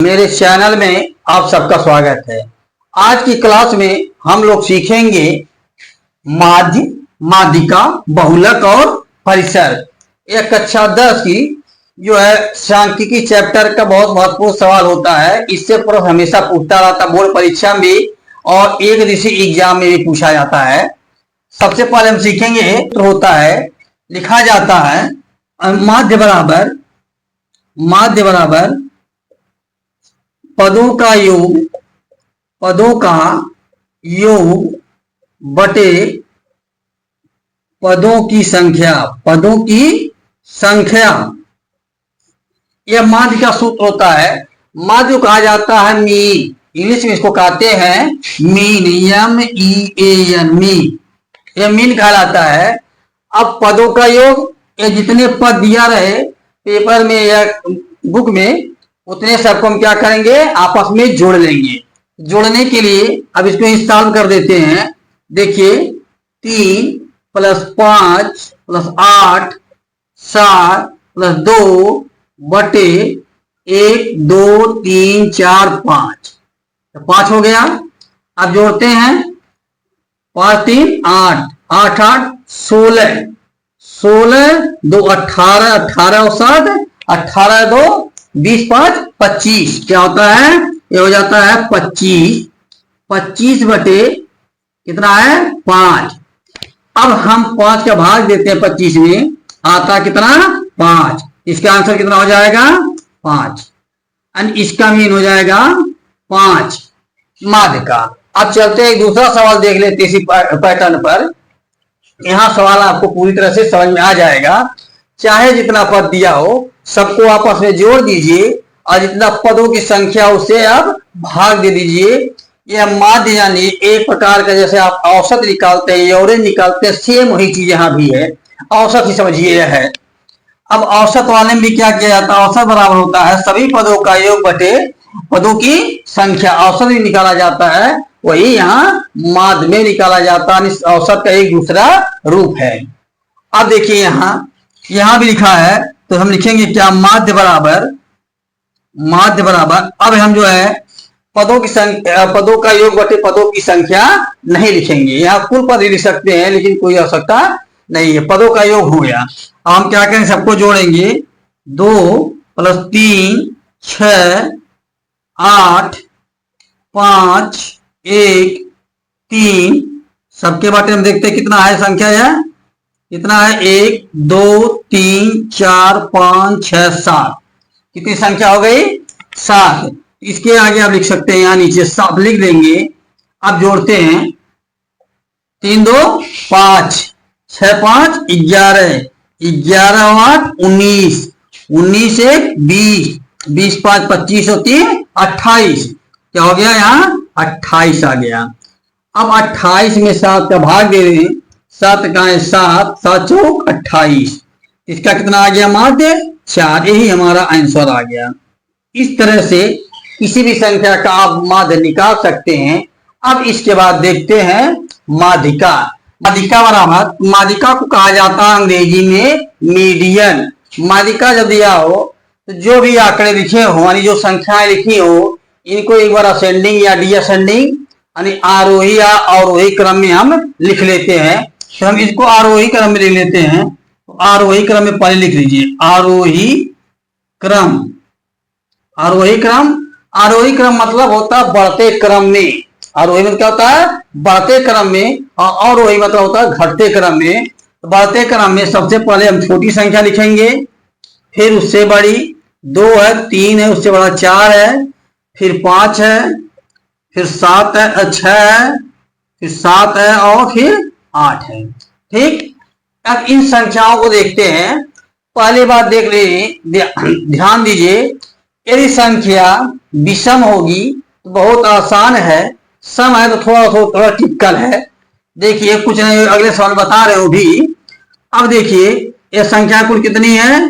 मेरे चैनल में आप सबका स्वागत है। आज की क्लास में हम लोग सीखेंगे माध्य, माध्यिका, बहुलक और परिसर। यह कक्षा 10 की जो है सांख्यिकी चैप्टर का बहुत महत्वपूर्ण सवाल होता है। इससे प्रश्न हमेशा पूछता रहता है, बोर्ड परीक्षा में भी और एक दिवसीय एग्जाम में भी पूछा जाता है। सबसे पहले हम सीखेंगे तो होता है, लिखा जाता है माध्य बराबर पदों का योग बटे पदों की संख्या। यह माध्य का सूत्र होता है। माध्य कहा जाता है मीन, इंग्लिश में इसको कहते हैं मीन, MEAN, मीन। यह मीन कहलाता है। अब पदों का योग, ये जितने पद दिया रहे पेपर में या बुक में, उतने सबको हम क्या करेंगे, आपस में जोड़ लेंगे। जोड़ने के लिए अब इसको इंस्टॉल कर देते हैं। देखिए 3 + 5 + 8 7 + 2 बटे 1 2 3 4 5, तो 5 हो गया। अब जोड़ते हैं 5 3 8 8 8 16 16 2 18 18 और 7 18 2 20 5 25, क्या होता है, ये हो जाता है 25। 25 बटे कितना है 5। अब हम 5 का भाग देते हैं 25 में, आता कितना 5। इसका आंसर कितना हो जाएगा 5, और इसका मीन हो जाएगा 5 माध्य का। अब चलते हैं एक दूसरा सवाल देख लेते इसी पैटर्न पर। यहां सवाल आपको पूरी तरह से समझ में आ जाएगा। चाहे जितना पद दिया हो सबको आपस में जोड़ दीजिए और जितना पदों की संख्या उसे आप भाग दे दीजिए। यह माध्य यानी एक प्रकार का, जैसे आप औसत निकालते हैं, एवरेज निकालते हैं, सेम वही चीज यहां भी है। औसत ही समझिए यह है। अब औसत वाले में भी क्या किया जाता है, औसत बराबर होता है सभी पदों का योग बटे पदों की संख्या। औसत भी निकाला जाता है, वही यहाँ माध्य में निकाला जाता है। औसत का एक दूसरा रूप है। अब देखिए यहां भी लिखा है, तो हम लिखेंगे क्या, माध्य बराबर अब हम जो है पदों का योग बटे पदों की संख्या नहीं लिखेंगे। यहाँ कुल पद ही लिख सकते हैं, लेकिन कोई आवश्यकता नहीं है, पदों का योग हो गया। अब हम क्या करेंगे, सबको जोड़ेंगे। 2 + 3 6 8 5 1 3, सबके बाटे हम देखते हैं कितना है संख्या। है कितना है, 1 2 3 4 5 6 7, कितनी संख्या हो गई 7। इसके आगे आप लिख सकते हैं, यहाँ नीचे 7 लिख देंगे। अब जोड़ते हैं 3 2 5 6 5 11 11 और 8 19 19 1 20 20 5 25 और 3 28, क्या हो गया, यहाँ 28 आ गया। अब 28 में 7 का भाग दे रहे हैं। 7 का है 7 7 चौक 28, इसका कितना आ गया माध्य 4। यही हमारा आंसर आ गया। इस तरह से किसी भी संख्या का आप माध्य निकाल सकते हैं। अब इसके बाद देखते हैं माध्यिका। माध्यिका को कहा जाता है अंग्रेजी में मीडियन। माध्यिका जब दिया हो तो जो भी आंकड़े लिखे हो, यानी जो संख्याएं लिखी हो, इनको एक बार असेंडिंग या डिसेंडिंग यानी आरोही या अवरोही क्रम में हम लिख लेते हैं। तो हम इसको आरोही क्रम में लिख लेते हैं। तो आरोही क्रम में पहले लिख लीजिए आरोही क्रम। आरोही क्रम मतलब होता है बढ़ते क्रम में। आरोही मतलब क्या होता है, बढ़ते क्रम में, और अवरोही मतलब होता है घटते क्रम में। तो बढ़ते क्रम में सबसे पहले हम छोटी संख्या लिखेंगे, फिर उससे बड़ी 2 है, 3 है, उससे बड़ा 4 है, फिर 5 है, फिर 7 है, 6 है, फिर 7 है, और फिर 8 है। ठीक, अब इन संख्याओं को देखते हैं। पहली बात देख लीजिए, ध्यान दीजिए, यदि संख्या विषम होगी तो बहुत आसान है, सम है तो थोड़ा टिपिकल है। देखिए कुछ नहीं, अगले सवाल बता रहे हो भी। अब देखिए यह संख्या कुल कितनी है,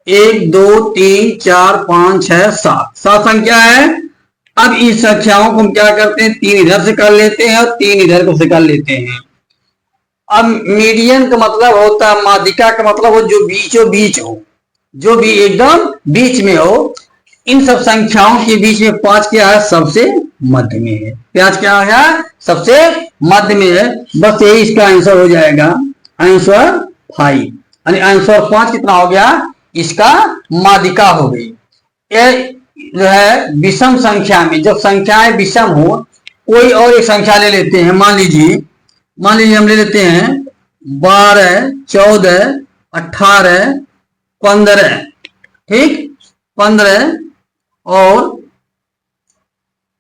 1 2 3 4 5 6 7 संख्या है। अब इस संख्याओं को हम क्या करते हैं, 3 इधर से कर लेते हैं और 3 इधर को से कर लेते हैं। अब मीडियन का मतलब होता है, माध्यिका का मतलब हो जो बीचों बीच हो, जो भी एकदम बीच में हो। इन सब संख्याओं के बीच में 5 क्या है, सबसे मध्य में है। 5 क्या है, सबसे मध्य में है। बस यही इसका आंसर हो जाएगा, आंसर 5। यानी आंसर 5 कितना हो गया, इसका माध्यिका हो गई। ये जो है विषम संख्या में, जब संख्याएं विषम हो, कोई और एक संख्या ले लेते हैं। मान लीजिए हम ले लेते हैं 12, 14, 18, 15, ठीक, 15 और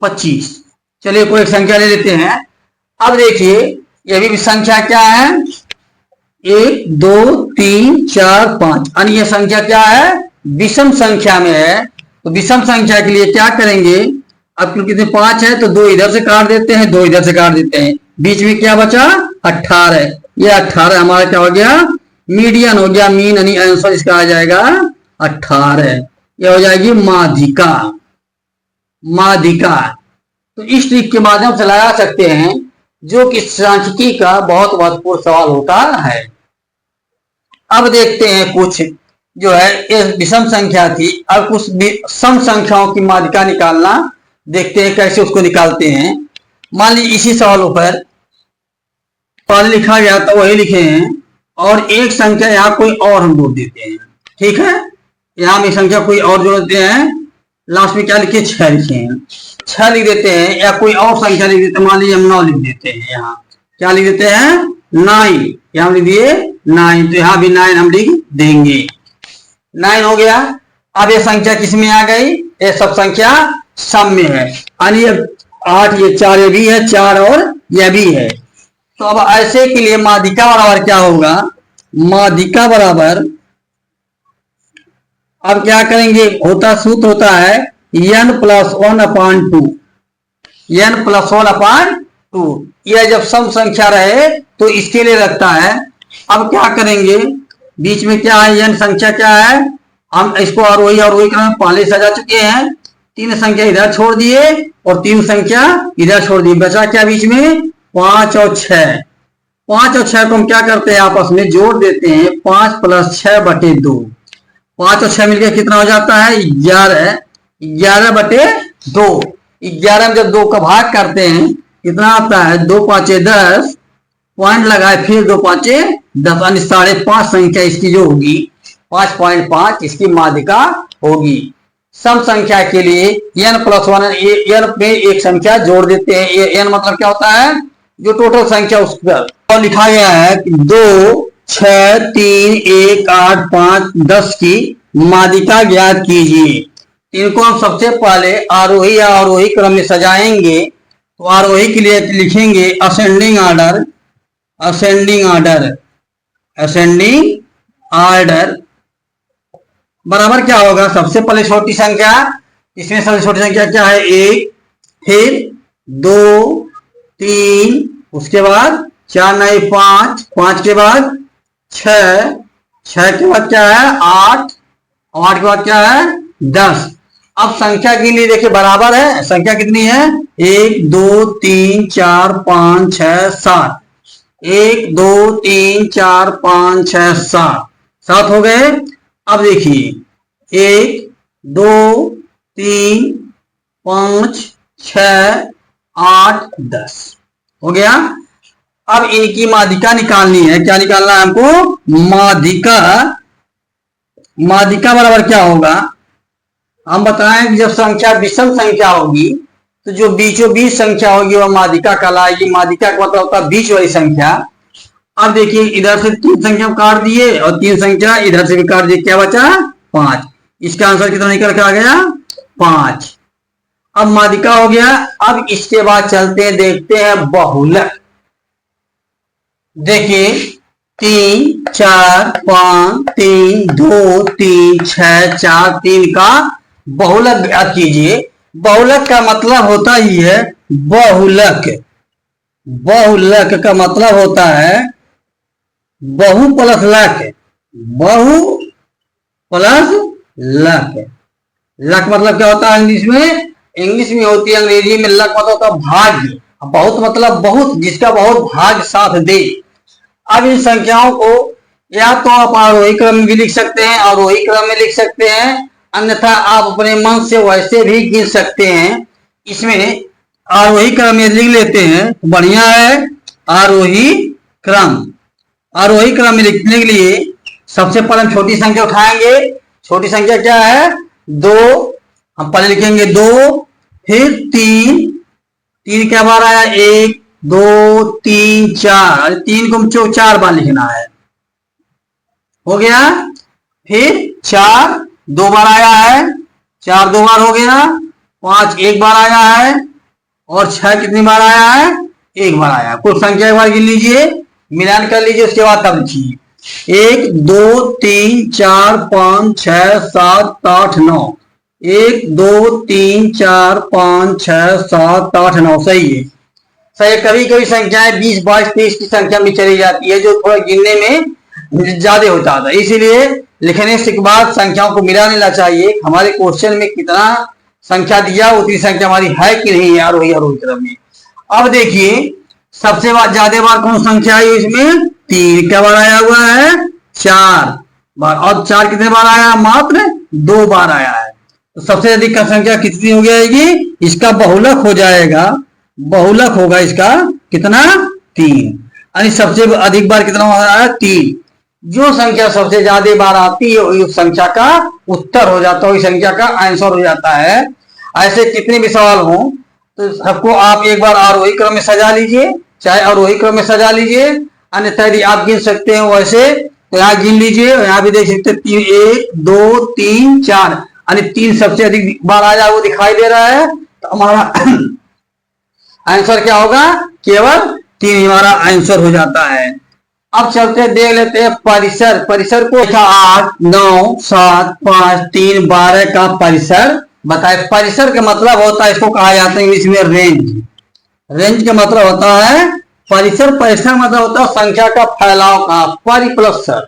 25। चलिए कोई एक संख्या ले लेते हैं। अब देखिए ये भी संख्या क्या है, 1, 2, 3, 4, 5। अन्य संख्या क्या है, विषम संख्या में है। तो विषम संख्या के लिए क्या करेंगे, अब क्योंकि 5 है तो 2 इधर से काट देते हैं, 2 इधर से काट देते हैं, बीच में क्या बचा, 18। ये 18 हमारा क्या हो गया, मीडियन हो गया, मीन, यानी आंसर इसका आ जाएगा 18। ये हो जाएगी माध्यिका। माध्यिका तो इस ट्रिक के माध्यम से लगा सकते हैं, जो कि सांख्यिकी का बहुत महत्वपूर्ण सवाल होता है। अब देखते हैं कुछ जो है ये विषम संख्या थी, अब कुछ सम संख्याओं की माध्यिका निकालना देखते हैं कैसे उसको निकालते हैं। मान लीजिए इसी सवालों पर पहले लिखा गया तो वही लिखे हैं, और एक संख्या यहाँ कोई और हम जोड़ देते हैं, ठीक है। यहाँ में संख्या कोई और जोड़ देते हैं, लास्ट में क्या लिखे, 6 लिखे हैं, 6 लिख देते हैं, या कोई और संख्या लिख देते हैं। मान लीजिए हम 9 लिख देते हैं, यहाँ क्या लिख देते हैं, 9, यहाँ लिख दिए 9, तो यहाँ भी 9 हम लिख देंगे। 9 हो गया। अब ये संख्या किसमें आ गई, ये सब संख्या सम में है, यानी 8, ये 4 ये भी है, 4 और यह भी है। तो अब ऐसे के लिए माध्यिका बराबर क्या होगा, माध्यिका बराबर, अब क्या करेंगे, होता सूत्र होता है n+1/2, n+1/2। यह जब सम संख्या रहे तो इसके लिए लगता है। अब क्या करेंगे, बीच में क्या है, n संख्या क्या है, हम इसको आरोही आरोही क्रम में पहले सजा चुके हैं। 3 संख्या इधर छोड़ दिए और 3 संख्या इधर छोड़ दिए, बचा क्या बीच में, 5 और 6। 5 और 6 को हम क्या करते हैं, आपस में जोड़ देते हैं, 5 + 6/2। 5 और 6 मिलकर कितना हो जाता है, 11। 11/2। 11 में जब 2 का भाग करते हैं कितना आता है, 2 × 5 = 10, पॉइंट लगाए, फिर 2 × 5 = 10, यानी 5.5 संख्या इसकी जो होगी, 5.5 इसकी माध्यिका होगी। सम संख्या के लिए n+1, n में एक संख्या जोड़ देते हैं। ये n मतलब क्या होता है, जो टोटल संख्या उस पर तो लिखा गया है कि 2, 6, 3, 1, 8, 5, 10 की माध्यिका ज्ञात कीजिए। इनको हम सबसे पहले आरोही या अवरोही क्रम में सजाएंगे। तो आरोही के लिए लिखेंगे ascending order, ascending order, ascending order बराबर क्या होगा, सबसे पहले छोटी संख्या, इसमें सबसे छोटी संख्या क्या है, 1, फिर 2, 3, उसके बाद 4 नहीं 5, 5 के बाद 6, 6 के बाद क्या है, 8, 8 के बाद क्या है, 10। अब संख्या के लिए देखिए बराबर है, संख्या कितनी है, 1, 2, 3, 4, 5, 6, 7। 1, 2, 3, 4, 5, 6, 7, 7 हो गए। अब देखिए 1, 2, 3, 5, 6, 8, 10 हो गया। अब इनकी माध्यिका निकालनी है। क्या निकालना है हमको, माध्यिका। माध्यिका बराबर क्या होगा, हम बताएं कि जब संख्या विषम संख्या होगी तो जो बीचों बीच संख्या होगी वह माध्यिका कहलाएगी। माध्यिका का मतलब होता है बीच वाली संख्या। अब देखिए इधर से 3 संख्या काट दिए और 3 संख्या इधर से भी काट दिए, क्या बचा, 5। इसका आंसर कितना निकल के आ गया, 5। अब माध्यिका हो गया। अब इसके बाद चलते हैं, देखते हैं बहुलक। देखिए 3, 4, 5, 3, 2, 3, 6, 4, 3 का बहुलक ज्ञात कीजिए। बहुलक का मतलब होता ही है बहुलक। बहुलक का मतलब होता है बहु प्लस लक, बहु प्लस लक। लक मतलब क्या होता है इंग्लिश में, इंग्लिश में होती है, अंग्रेजी में लक मतलब होता है भाग्य। बहुत मतलब बहुत, जिसका बहुत भाग्य साथ दे। अब इन संख्याओं को या तो आप आरोही क्रम में भी लिख सकते हैं, अवरोही क्रम में लिख सकते हैं, अन्यथा आप अपने मन से वैसे भी गिन सकते हैं। इसमें आरोही क्रम में लिख लेते हैं तो बढ़िया है। आरोही क्रम, आरोही क्रम में लिखने के लिए सबसे पहले हम छोटी संख्या उठाएंगे। छोटी संख्या क्या है? 2। हम पहले लिखेंगे 2, फिर 3। 3 क्या बार आया? 1 2 3 4। 3 को हमको 4 बार लिखना है, हो गया। फिर 4 2 बार आया है, 4 2 बार हो गया। 5 1 बार आया है, और 6 कितनी बार आया है? 1 बार आया। कुल संख्या एक बार गिन लीजिए, मिलान कर लीजिए, उसके बाद तब लिखिए। 1 2 3 4 5 6 7 8 9। 1 2 3 4 5 6 7 8 9। सही है, सही। कभी कभी संख्याएं 20 22 23 की संख्या में चली जाती है, जो थोड़ा गिनने में ज्यादा होता है, इसीलिए लिखने से बाद संख्याओं को मिला लेना चाहिए। हमारे क्वेश्चन में कितना संख्या दिया, उतनी संख्या हमारी है कि नहीं है आरोही आरोही क्रम में। अब देखिए सबसे ज्यादा बार कौन संख्या आई इसमें? 3 क्या बार आया हुआ है? 4 बार। और 4 कितने बार आया? मात्र 2 बार आया है। तो सबसे अधिक का संख्या कितनी हो जाएगी? इसका बहुलक हो जाएगा, बहुलक होगा इसका कितना? 3। यानी सबसे अधिक बार कितना आया? 3। जो संख्या सबसे ज्यादा बार आती है उस संख्या का उत्तर हो जाता है, उस संख्या का आंसर हो जाता है। ऐसे कितने भी सवाल हो तो सबको आप एक बार आरोही क्रम में सजा लीजिए, चाहे आरोही क्रम में सजा लीजिए, अन्यथा यदि आप गिन सकते हैं वैसे तो यहाँ गिन लीजिए। यहाँ भी देख सकते हैं 1 2 3 4, यानी 3 सबसे अधिक बार आया वो दिखाई दे रहा है। तो हमारा आंसर क्या होगा? केवल 3 हमारा आंसर हो जाता है। अब चलते देख लेते हैं परिसर। परिसर को 8 9 7 5 3 12 का परिसर बताए। परिसर का मतलब होता है, इसको कहा जाता है इंग्लिश में रेंज। रेंज का मतलब होता है परिसर। परिसर मतलब होता है संख्या का फैलाव का, परिप्लसर।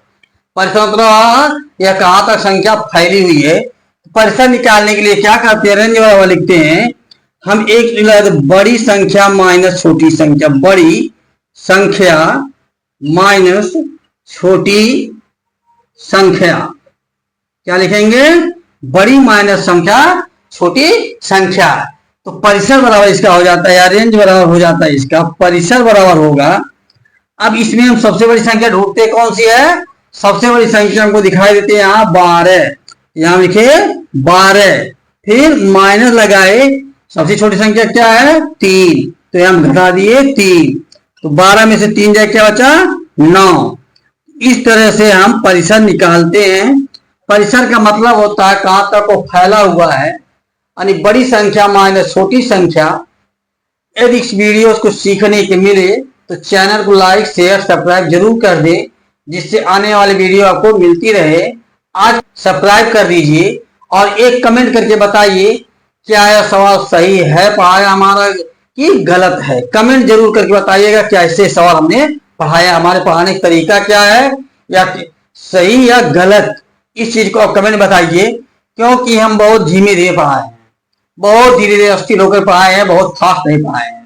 परिसर मतलब यह कहाँ तक संख्या फैली हुई है। परिसर निकालने के लिए क्या करते हैं? रेंज वाला लिखते हैं हम। एक बड़ी संख्या माइनस छोटी संख्या, बड़ी संख्या माइनस छोटी संख्या। क्या लिखेंगे? बड़ी माइनस संख्या छोटी संख्या। तो परिसर बराबर इसका हो जाता है, या रेंज बराबर हो जाता है इसका, परिसर बराबर होगा। अब इसमें हम सबसे बड़ी संख्या ढूंढते कौन सी है? सबसे बड़ी संख्या हमको दिखाई देती है यहाँ 12। यहाँ लिखे 12, फिर माइनस लगाए। सबसे छोटी संख्या क्या है? 3, तो हम घटा दिए 3। तो 12 में से 3 जाए क्या बचा? 9। इस तरह से हम परिसर निकालते हैं। परिसर का मतलब होता है कहां तक वो फैला हुआ है, यानी बड़ी संख्या माइनस छोटी संख्या। यदि इस वीडियो को सीखने के मिले तो चैनल को लाइक शेयर सब्सक्राइब जरूर कर दें, जिससे आने वाली वीडियो आपको मिलती रहे। आज सब्सक्राइब कर दीजिए और एक कमेंट करके बताइए क्या यह सवाल सही है पढ़ाया हमारा कि गलत है। कमेंट जरूर करके बताइएगा क्या ऐसे सवाल हमने पढ़ाया, हमारे पढ़ाने का तरीका क्या है, या सही या गलत। इस चीज को आप कमेंट बताइए, क्योंकि हम बहुत धीमे धीरे पढ़ाए हैं, बहुत धीरे धीरे अस्थिर होकर पढ़ाए हैं, बहुत फास्ट नहीं पढ़ाए हैं।